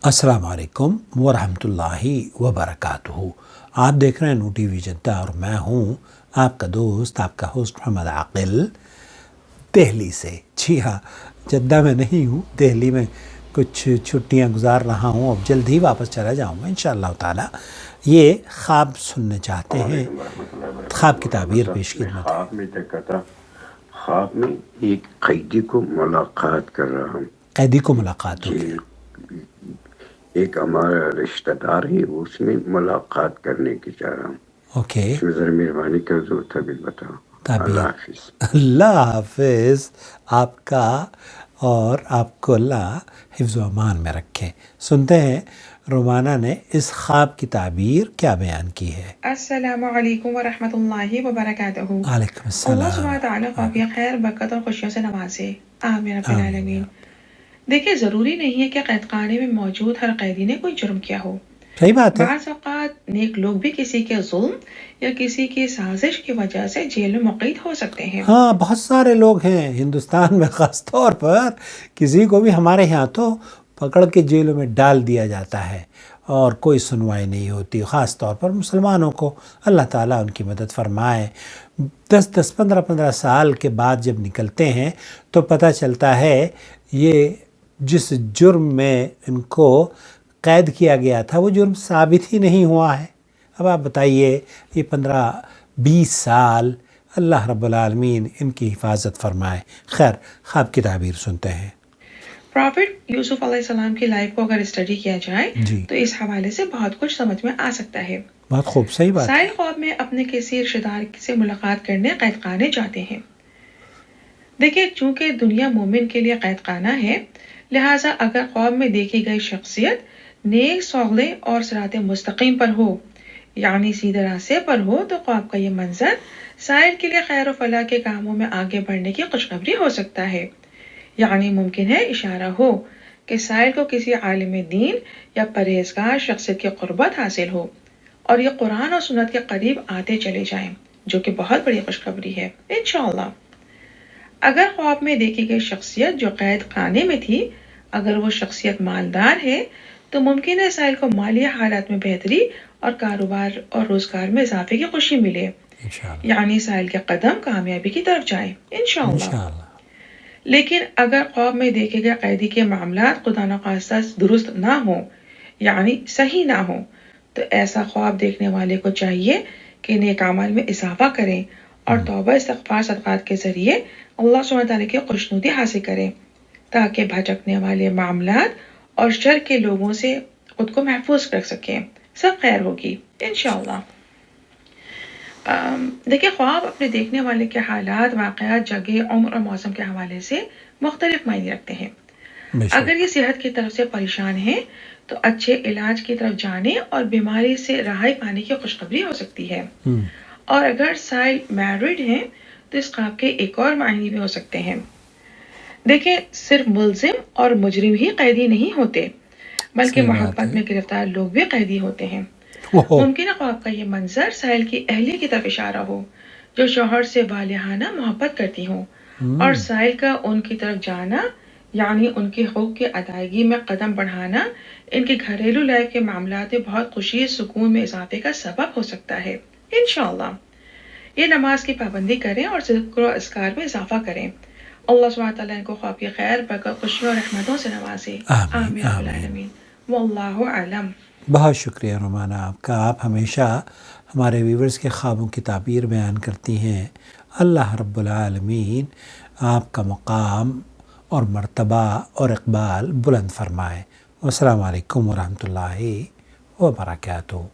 السلام علیکم ورحمۃ اللہ وبرکاتہ۔ آپ دیکھ رہے ہیں نو ٹی وی جدہ اور میں ہوں آپ کا دوست، آپ کا ہوسٹ محمد عاقل، دہلی سے۔ جی ہاں، جدہ میں نہیں ہوں، دہلی میں کچھ چھٹیاں گزار رہا ہوں، اب جلد ہی واپس چلا جاؤں گا انشاءاللہ تعالی۔ یہ خواب سننے چاہتے ہیں، خواب کی تعبیر پیش خدمت ہے۔ خواب میں دیکھا تھا، خواب میں ایک قیدی کو ملاقات کر رہا ہوں۔ قیدی کو ملاقات جی، ہوگی۔ ایک ہمارا رشتہ دار ہے، اس میں ملاقات کرنے کی چاہ رہا ہوں۔ اوکے، اس میں ذرا مہربانی کر دو، تبھی بتاؤ۔ اللہ تعبیر۔ حافظ۔ اللہ حافظ آپ کا، اور آپ کو اللہ حفظ و امان میں رکھے۔ سنتے ہیں رومانہ نے اس خواب کی تعبیر کیا بیان کی ہے۔ السلام علیکم ورحمۃ اللہ وبرکاتہ۔ علیکم اللہ السلام۔ سبحانہ تعالیٰ کو آپ خیر، برکت اور خوشیوں سے نوازے، آمین رب آمین۔ العالمین۔ دیکھیے، ضروری نہیں ہے کہ قید خانے میں موجود ہر قیدی نے کوئی جرم کیا ہو۔ صحیح بات ہے۔ بعض اوقات نیک لوگ بھی کسی کے ظلم یا کسی کی سازش کی وجہ سے جیل میں مقید ہو سکتے ہیں۔ ہاں، بہت سارے لوگ ہیں ہندوستان میں، خاص طور پر کسی کو بھی ہمارے یہاں تو پکڑ کے جیلوں میں ڈال دیا جاتا ہے اور کوئی سنوائی نہیں ہوتی، خاص طور پر مسلمانوں کو۔ اللہ تعالیٰ ان کی مدد فرمائے۔ 15 سال کے بعد جب نکلتے ہیں تو پتہ چلتا ہے یہ جس جرم میں ان کو قید کیا گیا تھا وہ جرم ثابت ہی نہیں ہوا ہے۔ اب آپ بتائیے، یہ 15-20 سال اللہ رب العالمین ان کی حفاظت فرمائے۔ خیر، خواب کی تعبیر سنتے ہیں۔ پرافٹ یوسف علیہ السلام کی لائف کو اگر اسٹڈی کیا جائے جی، تو اس حوالے سے بہت کچھ سمجھ میں آ سکتا ہے۔ بہت خوب، صحیح بات ہے۔ سائل خواب میں اپنے کسی رشتہ دار سے ملاقات کرنے قید خانے جاتے ہیں۔ دیکھیں، چونکہ دنیا مومن کے لیے قید خانہ ہے، لہٰذا اگر خواب میں دیکھی گئی شخصیت نیک، صالح اور صراط مستقیم پر ہو، یعنی سیدھے راستے پر ہو، تو خواب کا یہ منظر سائل کے لیے خیر و فلاح کے کاموں میں آگے بڑھنے کی خوشخبری ہو سکتا ہے۔ یعنی ممکن ہے اشارہ ہو کہ سائل کو کسی عالم دین یا پرہیزگار شخصیت کی قربت حاصل ہو اور یہ قرآن اور سنت کے قریب آتے چلے جائیں، جو کہ بہت بڑی خوشخبری ہے انشاءاللہ۔ اگر خواب میں دیکھی گئی شخصیت جو قید خانے میں تھی، اگر وہ شخصیت مالدار ہے تو ممکن ہے سائل کو مالی حالات میں بہتری اور کاروبار اور روزگار میں اضافے کی خوشی ملے، انشاءاللہ، یعنی سائل کے قدم کامیابی کی طرف جائیں انشاءاللہ۔ انشاءاللہ۔ لیکن اگر خواب میں دیکھے گئے قیدی کے معاملات خدا نخواستہ درست نہ ہوں، یعنی صحیح نہ ہوں، تو ایسا خواب دیکھنے والے کو چاہیے کہ نیک اعمال میں اضافہ کریں اور توبہ استغفار صدقات کے ذریعے اللہ سبحانہ تعالیٰ کی خوشنودی حاصل کریں، تاکہ بھٹکنے والے معاملات اور شر کے لوگوں سے خود کو محفوظ رکھ سکیں۔ سب خیر ہوگی انشاءاللہ۔ دیکھیں، خواب اپنے دیکھنے والے کے حالات، واقعات، جگہ، عمر اور موسم کے حوالے سے مختلف معنی رکھتے ہیں۔ بے شک۔ اگر یہ صحت کی طرف سے پریشان ہیں تو اچھے علاج کی طرف جانے اور بیماری سے رہائی پانے کی خوشخبری ہو سکتی ہے۔ اور اگر سائل میرڈ ہیں تو اس خواب کے ایک اور معنی بھی ہو سکتے ہیں۔ دیکھیں، صرف ملزم اور مجرم ہی قیدی نہیں ہوتے، بلکہ صحیح بات محبت ہے۔ میں گرفتار لوگ بھی قیدی ہوتے ہیں۔ ممکن ہے خواب کا یہ منظر سائل کی اہلیہ کی طرف اشارہ ہو، جو شوہر سے والہانہ محبت کرتی ہوں، اور سائل کا ان کی طرف جانا، یعنی ان کے حقوق کی ادائیگی میں قدم بڑھانا، ان کی گھریلو لائف کے معاملات میں بہت خوشی، سکون میں اضافے کا سبب ہو سکتا ہے انشاءاللہ۔ یہ نماز کی پابندی کریں اور ذکر و اذکار میں اضافہ کریں۔ اللہ سبحانہ تعالیٰ ان کو خواب کی خیر، برکت، خوشیوں اور رحمتوں سے نوازے، آمین، رب آمین۔ العالمین۔ واللہ اعلم۔ بہت شکریہ رومانہ آپ کا۔ آپ ہمیشہ ہمارے ویورز کے خوابوں کی تعبیر بیان کرتی ہیں۔ اللہ رب العالمین آپ کا مقام اور مرتبہ اور اقبال بلند فرمائے۔ والسلام علیکم ورحمۃ اللہ وبرکاتہ۔